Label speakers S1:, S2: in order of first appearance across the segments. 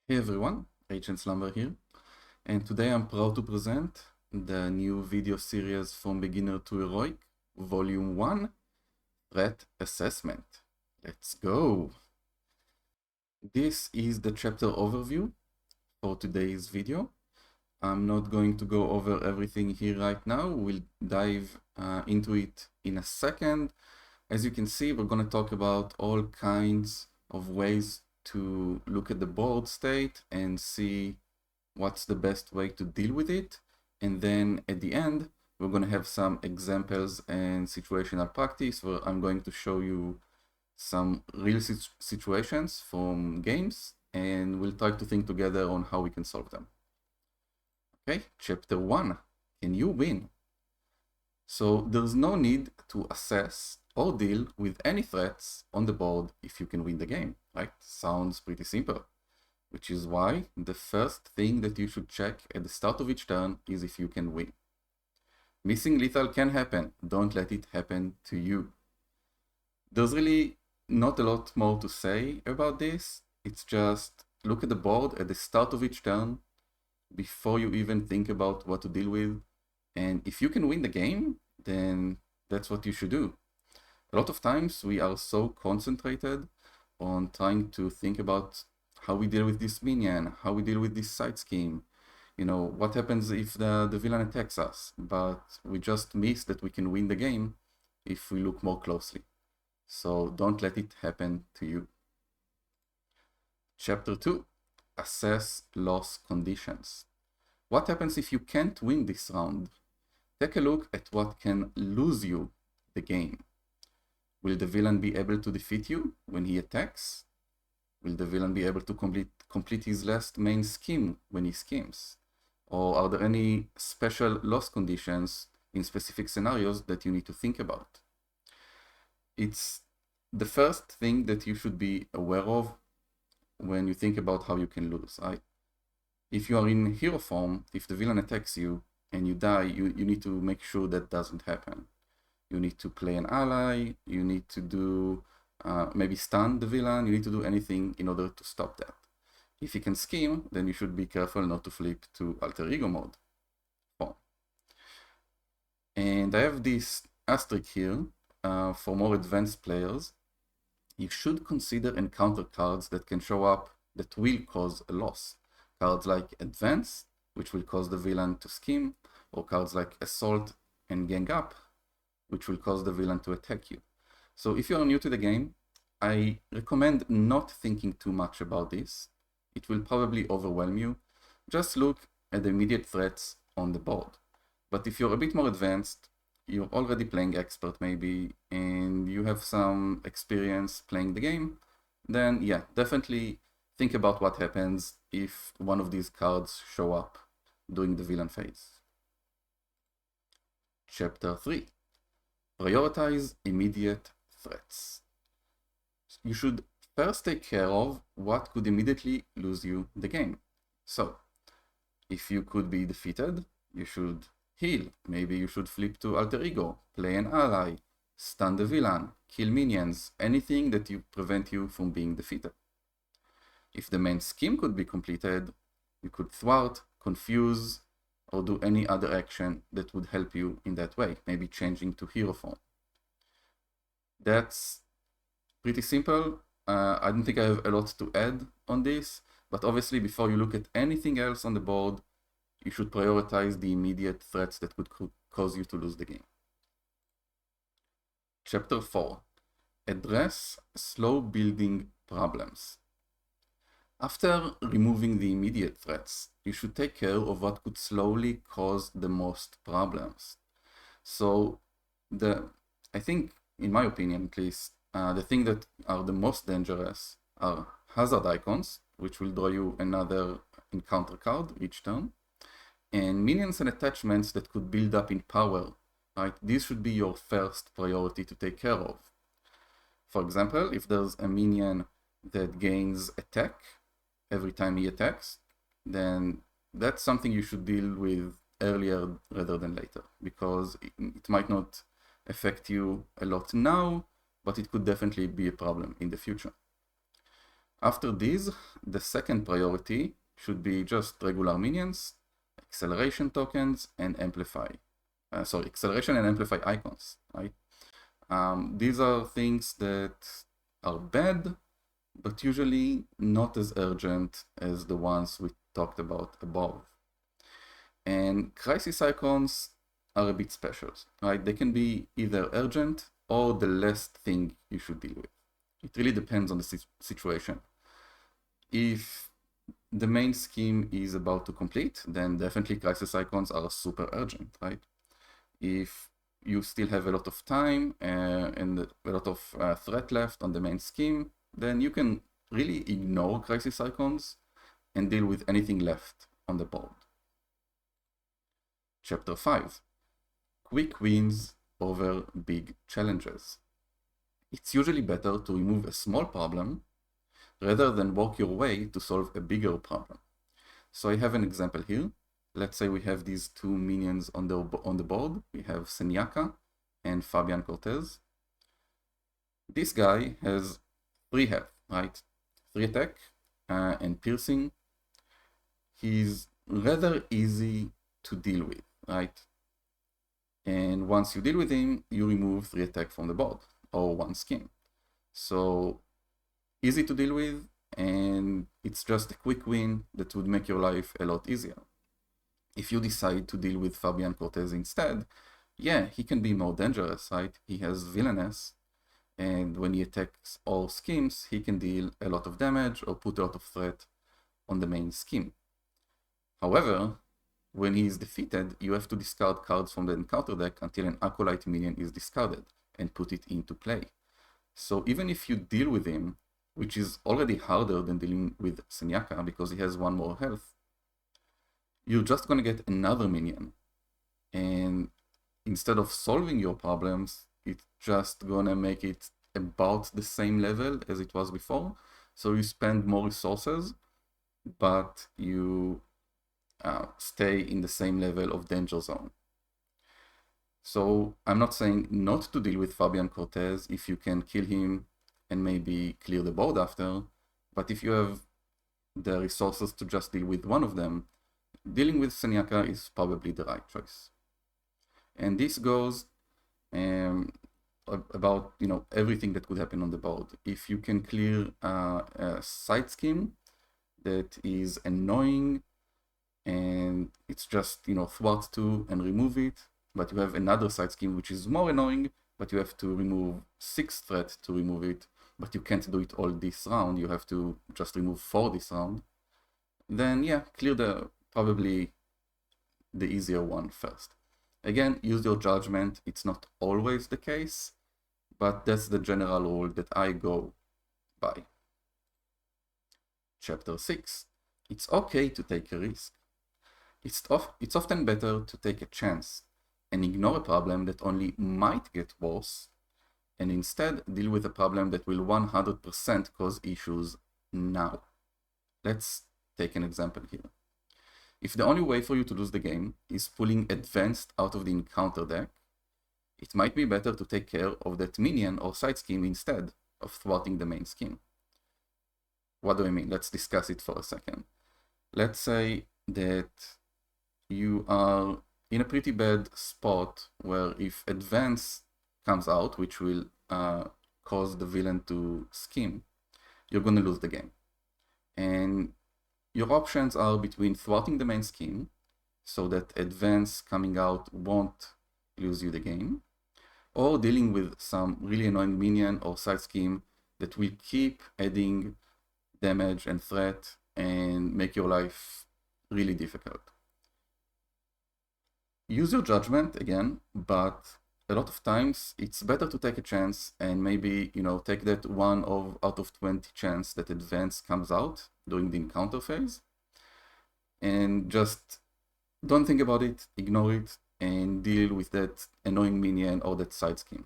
S1: Hey everyone, Agent Slumber here, and today I'm proud to present the new video series From Beginner to Heroic, Volume 1, Threat Assessment. Let's go! This is the chapter overview for today's video. I'm not going to go over everything here right now. We'll dive into it in a second. As you can see, we're going to talk about all kinds of ways to look at the board state and see what's the best way to deal with it. And then at the end, we're going to have some examples and situational practice where I'm going to show you some real situations from games, and we'll try to think together on how we can solve them. Okay, chapter 1, can you win? So there's no need to assess or deal with any threats on the board if you can win the game, right? Sounds pretty simple. Which is why the first thing that you should check at the start of each turn is if you can win. Missing lethal can happen, don't let it happen to you. There's really not a lot more to say about this. It's just look at the board at the start of each turn before you even think about what to deal with. And if you can win the game, then that's what you should do. A lot of times we are so concentrated on trying to think about how we deal with this minion, how we deal with this side scheme, what happens if the villain attacks us, but we just miss that we can win the game if we look more closely. So don't let it happen to you. Chapter 2, assess loss conditions. What happens if you can't win this round? Take a look at what can lose you the game. Will the villain be able to defeat you when he attacks? Will the villain be able to complete his last main scheme when he schemes? Or are there any special loss conditions in specific scenarios that you need to think about? It's the first thing that you should be aware of when you think about how you can lose. If you are in hero form, if the villain attacks you and you die, you need to make sure that doesn't happen. You need to play an ally, you need to do maybe stun the villain, you need to do anything in order to stop that. If you can scheme, then you should be careful not to flip to alter ego mode. And I have this asterisk here for more advanced players. You should consider encounter cards that can show up that will cause a loss. Cards like Advance, which will cause the villain to scheme, or cards like Assault and Gang Up, which will cause the villain to attack you. So if you are new to the game, I recommend not thinking too much about this. It will probably overwhelm you. Just look at the immediate threats on the board. But if you're a bit more advanced, you're already playing expert maybe, and you have some experience playing the game, then yeah, definitely think about what happens if one of these cards show up during the villain phase. Chapter 3. Prioritize immediate threats. You should first take care of what could immediately lose you the game. So, if you could be defeated, you should heal. Maybe you should flip to alter ego, play an ally, stun the villain, kill minions, anything that you prevent you from being defeated. If the main scheme could be completed, you could thwart, confuse, or do any other action that would help you in that way, maybe changing to hero form. That's pretty simple. I don't think I have a lot to add on this, but obviously before you look at anything else on the board, you should prioritize the immediate threats that could cause you to lose the game. Chapter 4. Address slow building problems. After removing the immediate threats, you should take care of what could slowly cause the most problems. So I think, in my opinion at least, the things that are the most dangerous are hazard icons, which will draw you another encounter card each turn, and minions and attachments that could build up in power, right? These should be your first priority to take care of. For example, if there's a minion that gains attack every time he attacks, then that's something you should deal with earlier rather than later, because it might not affect you a lot now, but it could definitely be a problem in the future. After these, the second priority should be just regular minions, acceleration tokens, and acceleration and amplify icons, right? These are things that are bad, but usually not as urgent as the ones we talked about above. And crisis icons are a bit special, right? They can be either urgent or the last thing you should deal with. It really depends on the situation. If the main scheme is about to complete, then definitely crisis icons are super urgent, right? If you still have a lot of time and a lot of threat left on the main scheme, then you can really ignore crisis icons and deal with anything left on the board. Chapter 5. Quick wins over big challenges. It's usually better to remove a small problem rather than work your way to solve a bigger problem. So I have an example here. Let's say we have these two minions on the board. We have Senyaka and Fabian Cortez. This guy has 3 health, right? 3 attack and piercing. He's rather easy to deal with, right? And once you deal with him, you remove 3 attack from the board or 1 skin. So easy to deal with, and it's just a quick win that would make your life a lot easier. If you decide to deal with Fabian Cortez instead, yeah, he can be more dangerous, right? He has Villainess, and when he attacks all schemes, he can deal a lot of damage or put a lot of threat on the main scheme. However, when he is defeated, you have to discard cards from the encounter deck until an Acolyte minion is discarded and put it into play. So even if you deal with him, which is already harder than dealing with Senyaka because he has 1 more health, you're just gonna get another minion. And instead of solving your problems, it's just gonna make it about the same level as it was before. So you spend more resources, but you stay in the same level of danger zone. So I'm not saying not to deal with Fabian Cortez if you can kill him and maybe clear the board after, but if you have the resources to just deal with one of them, dealing with Senyaka is probably the right choice. And this goes about everything that could happen on the board. If you can clear a side scheme that is annoying and it's just thwart 2 and remove it, but you have another side scheme which is more annoying, but you have to remove 6 threat to remove it, but you can't do it all this round, you have to just remove 4 this round, then yeah, clear probably the easier one first. Again, use your judgment. It's not always the case, but that's the general rule that I go by. Chapter 6. It's okay to take a risk. It's often better to take a chance and ignore a problem that only might get worse, and instead deal with a problem that will 100% cause issues now. Let's take an example here. If the only way for you to lose the game is pulling Advanced out of the encounter deck, it might be better to take care of that minion or side scheme instead of thwarting the main scheme. What do I mean? Let's discuss it for a second. Let's say that you are in a pretty bad spot where if Advance comes out, which will cause the villain to scheme, you're going to lose the game. And your options are between thwarting the main scheme so that Advance coming out won't lose you the game, or dealing with some really annoying minion or side scheme that will keep adding damage and threat and make your life really difficult. Use your judgment again, but a lot of times it's better to take a chance and maybe take that 1 out of 20 chance that Advance comes out during the encounter phase, and just don't think about it, ignore it, and deal with that annoying minion or that side scheme.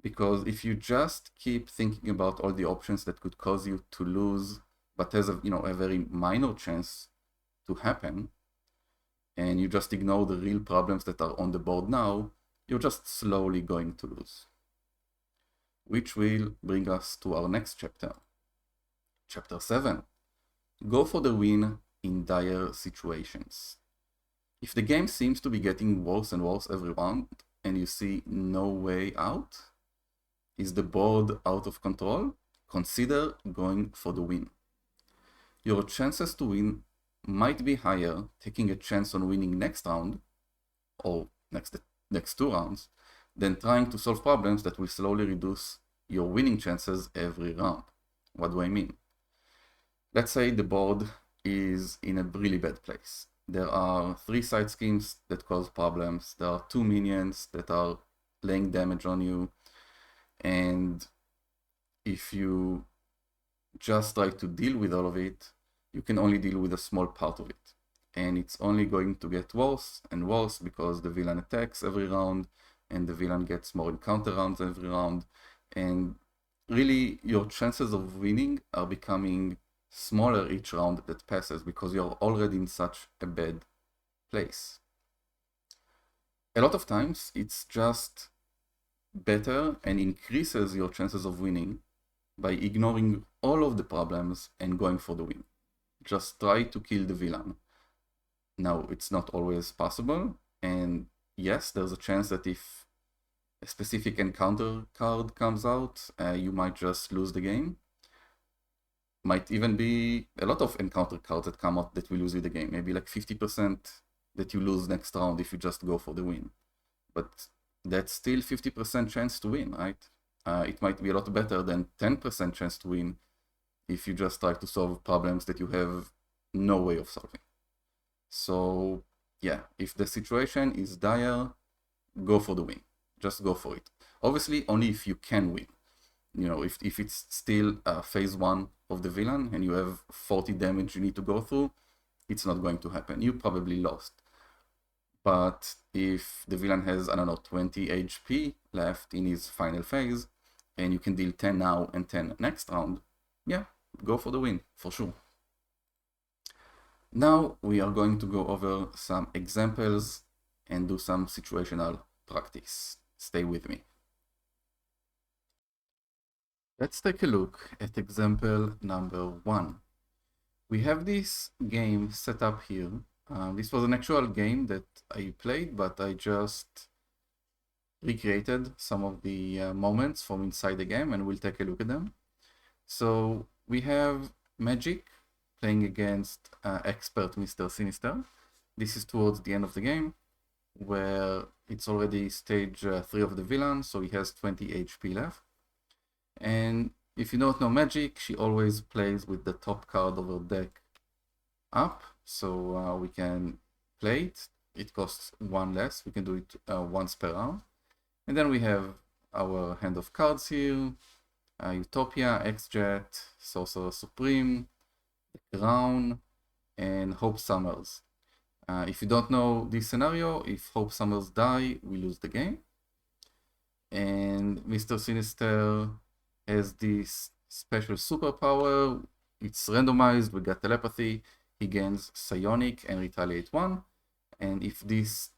S1: Because if you just keep thinking about all the options that could cause you to lose, but has a very minor chance to happen, and you just ignore the real problems that are on the board now, you're just slowly going to lose. Which will bring us to our next chapter. Chapter 7. Go for the win in dire situations. If the game seems to be getting worse and worse every round, and you see no way out, is the board out of control? Consider going for the win. Your chances to win might be higher taking a chance on winning next round, or next 2 rounds, than trying to solve problems that will slowly reduce your winning chances every round. What do I mean? Let's say the board is in a really bad place. There are 3 side schemes that cause problems. There are 2 minions that are laying damage on you. And if you just try to deal with all of it, you can only deal with a small part of it. And it's only going to get worse and worse because the villain attacks every round and the villain gets more encounter rounds every round. And really, your chances of winning are becoming smaller each round that passes because you're already in such a bad place. A lot of times, it's just better and increases your chances of winning by ignoring all of the problems and going for the win. Just try to kill the villain. Now, it's not always possible, and yes, there's a chance that if a specific encounter card comes out, you might just lose the game. Might even be a lot of encounter cards that come out that will lose you the game. Maybe like 50% that you lose next round if you just go for the win. But that's still 50% chance to win, right? It might be a lot better than 10% chance to win if you just try to solve problems that you have no way of solving. So yeah, if the situation is dire, go for the win. Just go for it. Obviously, only if you can win. You know, if it's still phase 1 of the villain and you have 40 damage you need to go through, it's not going to happen. You probably lost. But if the villain has, I don't know, 20 HP left in his final phase, and you can deal 10 now and 10 next round, yeah, go for the win, for sure. Now we are going to go over some examples and do some situational practice. Stay with me. Let's take a look at example number 1. We have this game set up here. This was an actual game that I played, but I just recreated some of the moments from inside the game, and we'll take a look at them. So we have Magic playing against expert Mr. Sinister. This is towards the end of the game, where it's already stage 3 of the villain, so he has 20 HP left. And if you don't know Magic, she always plays with the top card of her deck up, so we can play it. It costs 1 less. We can do it once per round. And then we have our hand of cards here: Utopia, X-Jet, Sorcerer Supreme, The Crown, and Hope Summers. If you don't know this scenario, if Hope Summers die, we lose the game. And Mr. Sinister has this special superpower. It's randomized. We got telepathy. He gains Psionic and Retaliate 1. And if this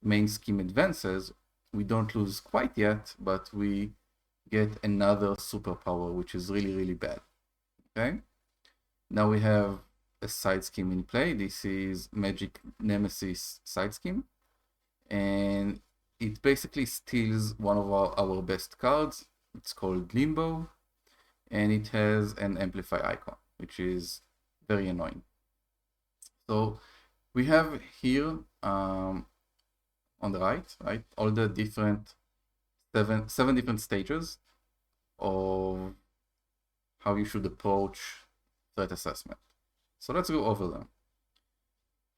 S1: main scheme advances, we don't lose quite yet, but we get another superpower, which is really, really bad. Okay? Now we have a side scheme in play. This is Magic Nemesis side scheme. And it basically steals one of our best cards. It's called Limbo, and it has an amplify icon, which is very annoying. So we have here on the right, all the different seven different stages of how you should approach threat assessment. So let's go over them.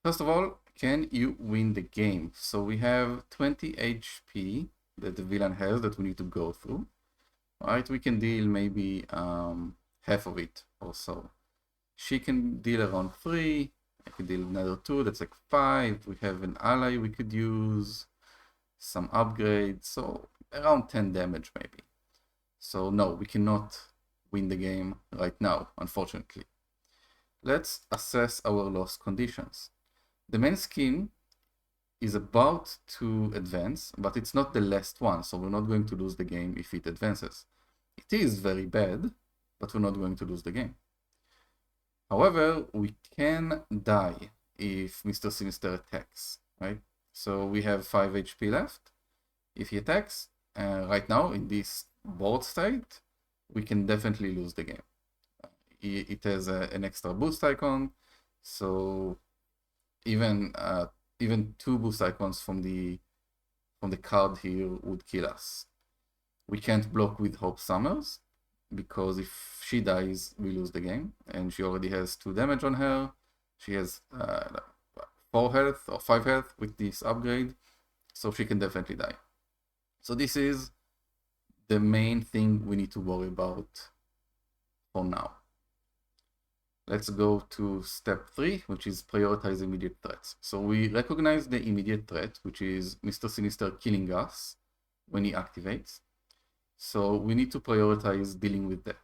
S1: First of all, can you win the game? So we have 20 HP that the villain has that we need to go through. Right, we can deal maybe half of it or so. She can deal around 3. I can deal another 2. That's like 5. We have an ally we could use, some upgrades, so around 10 damage maybe. So no, we cannot win the game right now, unfortunately. Let's assess our loss conditions. The main scheme is about to advance, but it's not the last one, so we're not going to lose the game if it advances. It is very bad, but we're not going to lose the game. However, we can die if Mr. Sinister attacks, right? So we have 5 HP left. If he attacks, right now in this board state, we can definitely lose the game. It has an extra boost icon, so even 2 boost icons from the card here would kill us. We can't block with Hope Summers, because if she dies, we lose the game, and she already has 2 damage on her. She has 4 health or 5 health with this upgrade, so she can definitely die. So this is the main thing we need to worry about for now. Let's go to step 3, which is prioritize immediate threats. So we recognize the immediate threat, which is Mr. Sinister killing us when he activates. So we need to prioritize dealing with that.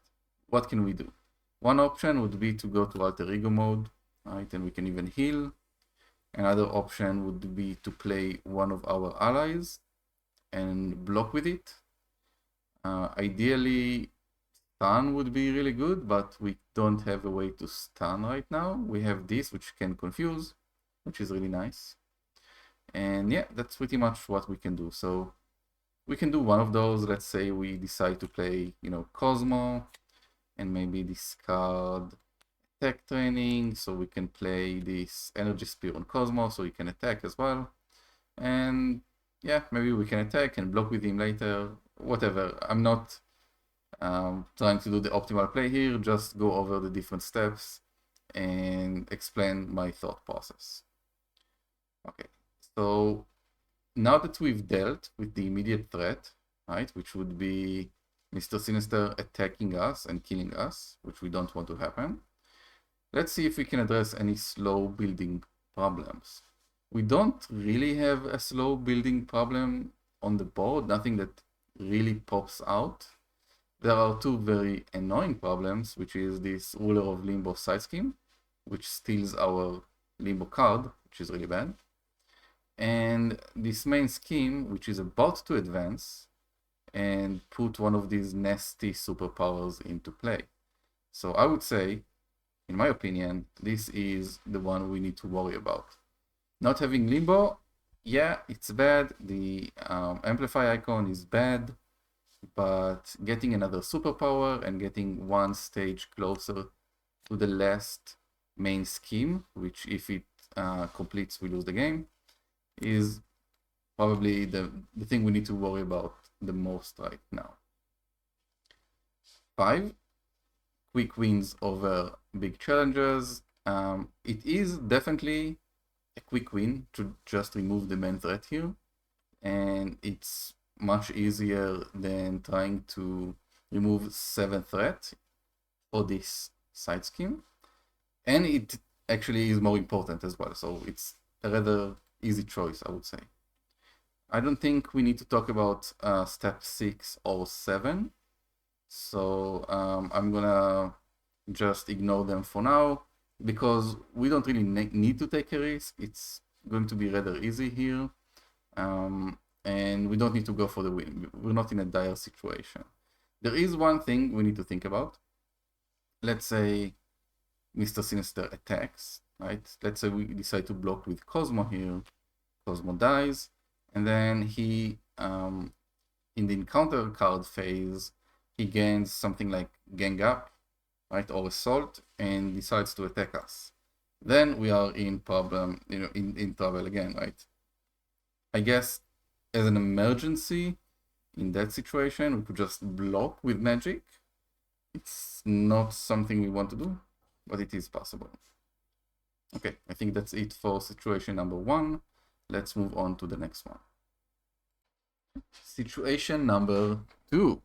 S1: What can we do? One option would be to go to alter ego mode, right? And we can even heal. Another option would be to play one of our allies and block with it. Ideally, stun would be really good, but we don't have a way to stun right now. We have this, which can confuse, which is really nice. And yeah, that's pretty much what we can do. So we can do one of those. Let's say we decide to play, Cosmo, and maybe discard attack training, so we can play this energy spear on Cosmo, so he can attack as well. And yeah, maybe we can attack and block with him later, whatever. I'm not trying to do the optimal play here, just go over the different steps and explain my thought process. Okay, so now that we've dealt with the immediate threat, right, which would be Mr. Sinister attacking us and killing us, which we don't want to happen, let's see if we can address any slow building problems. We don't really have a slow building problem on the board, nothing that really pops out. There are 2 very annoying problems, which is this Ruler of Limbo side scheme, which steals our Limbo card, which is really bad. And this main scheme, which is about to advance and put one of these nasty superpowers into play. So I would say, in my opinion, this is the one we need to worry about. Not having Limbo, yeah, it's bad. The Amplify icon is bad, but getting another superpower and getting one stage closer to the last main scheme, which if it completes, we lose the game, is probably the thing we need to worry about the most right now. 5, quick wins over big challenges. It is definitely a quick win to just remove the main threat here, and it's much easier than trying to remove 7 threat for this side scheme, and it actually is more important as well, so it's a rather easy choice, I would say. I don't think we need to talk about step 6 or 7, so I'm gonna just ignore them for now, because we don't really need to take a risk. It's going to be rather easy here, and we don't need to go for the win. We're not in a dire situation. There is one thing we need to think about. Let's say Mr. Sinister attacks, right? Let's say we decide to block with Cosmo here. Cosmo dies, and then he, in the encounter card phase, he gains something like Gang Up, right, or Assault, and decides to attack us. Then we are in problem, in trouble again, right? I guess as an emergency, in that situation, we could just block with magic. It's not something we want to do, but it is possible. Okay, I think that's it for situation number 1. Let's move on to the next one. Situation number 2.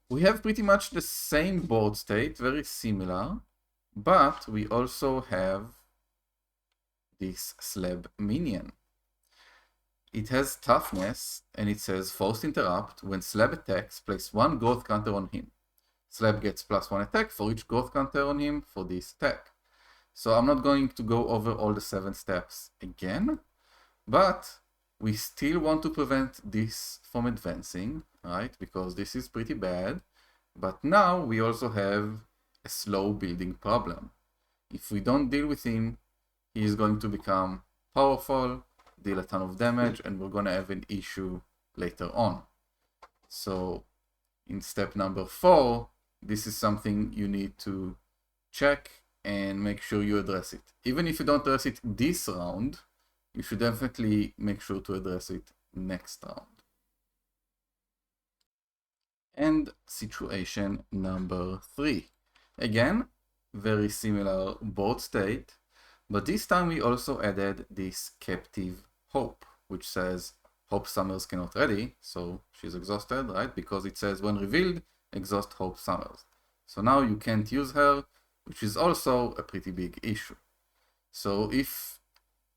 S1: We have pretty much the same board state, very similar, but we also have this slab minion. It has toughness, and it says forced interrupt. When slab attacks, place 1 growth counter on him. Slab gets +1 attack for each growth counter on him for this attack. So I'm not going to go over all the 7 steps again, but we still want to prevent this from advancing, right? Because this is pretty bad. But now we also have a slow building problem. If we don't deal with him, he is going to become powerful, deal a ton of damage, and we're going to have an issue later on. So in step number 4, this is something you need to check and make sure you address it. Even if you don't address it this round, you should definitely make sure to address it next round. And situation number 3. Again, very similar board state, but this time we also added this captive Hope, which says Hope Summers cannot ready, so she's exhausted, right? Because it says when revealed, exhaust Hope Summers. So now you can't use her, which is also a pretty big issue. So if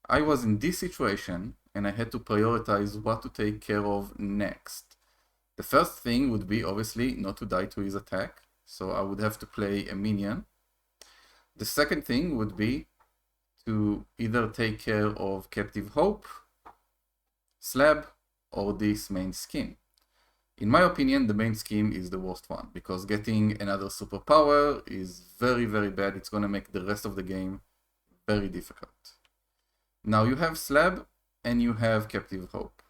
S1: I was in this situation and I had to prioritize what to take care of next, the first thing would be obviously not to die to his attack, so I would have to play a minion. The second thing would be to either take care of Captive Hope, Slab, or this main scheme. In my opinion, the main scheme is the worst one, because getting another superpower is very, very bad. It's going to make the rest of the game very difficult. Now you have Slab and you have Captive Hope.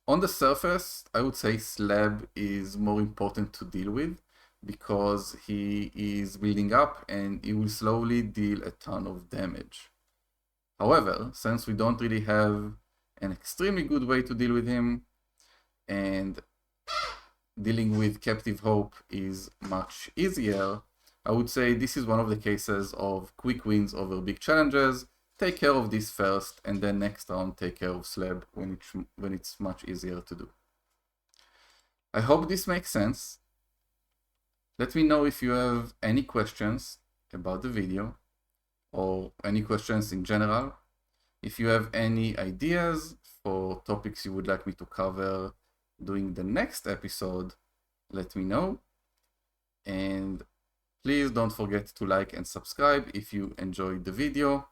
S1: On the surface, I would say Slab is more important to deal with because he is building up and he will slowly deal a ton of damage. However, since we don't really have an extremely good way to deal with him, and dealing with Captive Hope is much easier, I would say this is one of the cases of quick wins over big challenges. Take care of this first, and then next round take care of Slab when it's much easier to do. I hope this makes sense. Let me know if you have any questions about the video or any questions in general. If you have any ideas for topics you would like me to cover during the next episode, let me know. And please don't forget to like and subscribe if you enjoyed the video.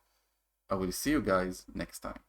S1: I will see you guys next time.